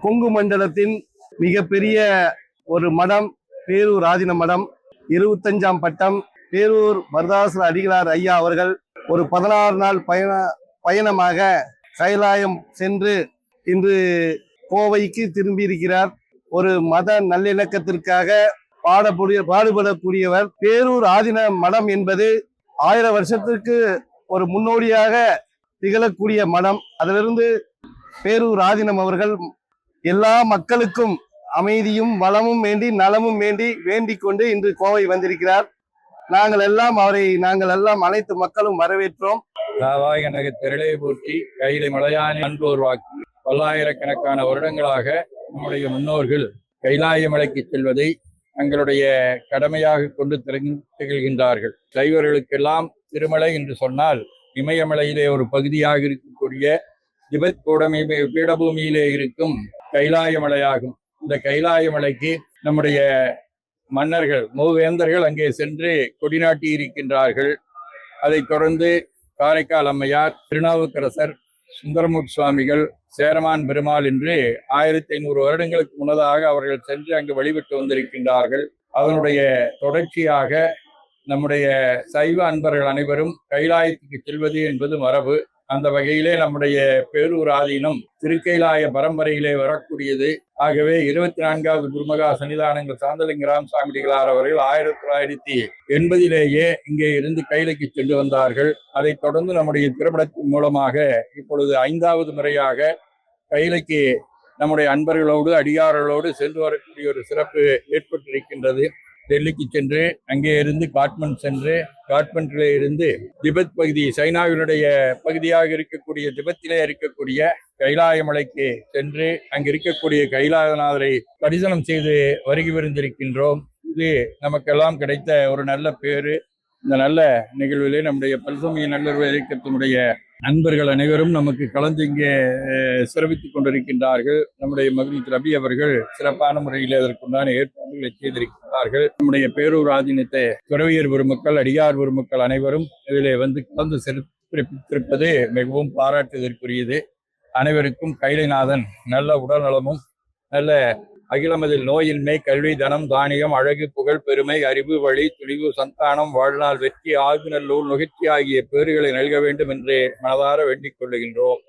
கொங்கு மண்டலத்தின் மிகப்பெரிய ஒரு மடம் பேரூர் ஆதீன மடம். 25ஆம் பட்டம் பேரூர் வரதாச அடிகளார் ஐயா அவர்கள் ஒரு 16 நாள் பயணமாக கைலாயம் சென்று இன்று கோவைக்கு திரும்பி இருக்கிறார். ஒரு மத நல்லிணக்கத்திற்காக பாடுபடக்கூடியவர். பேரூர் ஆதீன மடம் என்பது 1000 வருஷத்திற்கு ஒரு முன்னோடியாக திகழக்கூடிய மடம். அதிலிருந்து பேரூர் ஆதீனம் அவர்கள் எல்லா மக்களுக்கும் அமைதியும் வளமும் வேண்டி நலமும் வேண்டிக் கொண்டு இன்று கோவை வந்திருக்கிறார். நாங்கள் எல்லாம் அனைத்து மக்களும் வரவேற்றோம். திரளை போற்றி கையிலை மலையானி அன்போர் வாக்கு. பல்லாயிரக்கணக்கான வருடங்களாக நம்முடைய முன்னோர்கள் கைலாய மலைக்கு செல்வதை தங்களுடைய கடமையாக கொண்டு திகழ்கின்றார்கள். சைவர்களுக்கெல்லாம் திருமலை என்று சொன்னால் இமயமலையிலே ஒரு பகுதியாக இருக்கக்கூடிய திபெத் பீடபூமியிலே இருக்கும் கைலாய மலையாகும். இந்த கைலாய மலைக்கு நம்முடைய மன்னர்கள் மூவேந்தர்கள் அங்கே சென்று கொடிநாட்டி இருக்கின்றார்கள். அதைத் தொடர்ந்து காரைக்கால் அம்மையார், திருநாவுக்கரசர், சுந்தரமூர்த்தி சுவாமிகள், சேரமான் பெருமாள் என்று 1500 வருடங்களுக்கு முன்னதாக அவர்கள் சென்று அங்கு வழிபட்டு வந்திருக்கின்றார்கள். அதனுடைய தொடர்ச்சியாக நம்முடைய சைவ அன்பர்கள் அனைவரும் கைலாயத்துக்கு செல்வது என்பது மரபு. அந்த வகையிலே நம்முடைய பேரூர் ஆதீனம் திருக்கைலாய பரம்பரையிலே வரக்கூடியது. ஆகவே 24வது குருமகா சன்னிதானங்கள் சாந்தலிங்க ராமசாமிடிகளார் அவர்கள் 1980 இங்கே இருந்து கைலைக்கு சென்று வந்தார்கள். அதைத் தொடர்ந்து நம்முடைய திரைப்படத்தின் மூலமாக இப்பொழுது 5வது முறையாக கைலைக்கு நம்முடைய அன்பர்களோடு அடியார்களோடு சென்று வரக்கூடிய ஒரு சிறப்பு ஏற்பட்டிருக்கின்றது. டெல்லிக்கு சென்று அங்கே இருந்து காட்மண்ட் சென்று காட்மண்டிலே இருந்து திபெத் பகுதி, சைனாவினுடைய பகுதியாக இருக்கக்கூடிய திபெத்திலே இருக்கக்கூடிய கைலாய மலைக்கு சென்று அங்கு இருக்கக்கூடிய கைலாயநாதரை தரிசனம் செய்து வருகின்றிருக்கின்றோம். இது நமக்கெல்லாம் கிடைத்த ஒரு நல்ல பேரு. இந்த நல்ல நிகழ்விலே நம்முடைய பல்சமய நல்லுறவு இயக்கத்தினுடைய நண்பர்கள் அனைவரும் நமக்கு கலந்து இங்கே சிறப்பித்துக் கொண்டிருக்கின்றார்கள். நம்முடைய மகிழ்ச்சி ரபி அவர்கள் சிறப்பான முறையில் அதற்குண்டான ஏற்பாடுகளை செய்திருக்கிறார்கள். நம்முடைய பேரூர் ஆதீனத்தை துறவியர் பெருமக்கள், அடியார் பெருமக்கள் அனைவரும் இதிலே வந்து கலந்து சிறப்பித்திருப்பது மிகவும் பாராட்டுதற்குரியது. அனைவருக்கும் கைலைநாதன் நல்ல உடல் நலமும் நல்ல அகிலமதில் நோயின்மை, கல்வி, தனம், தானியம், அழகு, புகழ், பெருமை, அறிவு, வழி, துணிவு, சந்தானம், வாழ்நாள் வெற்றி, ஆகு நல்லூர் நுகர்ச்சி ஆகிய பேறுகளை நல்க வேண்டும் என்று மனதார வேண்டிக் கொள்ளுகின்றோம்.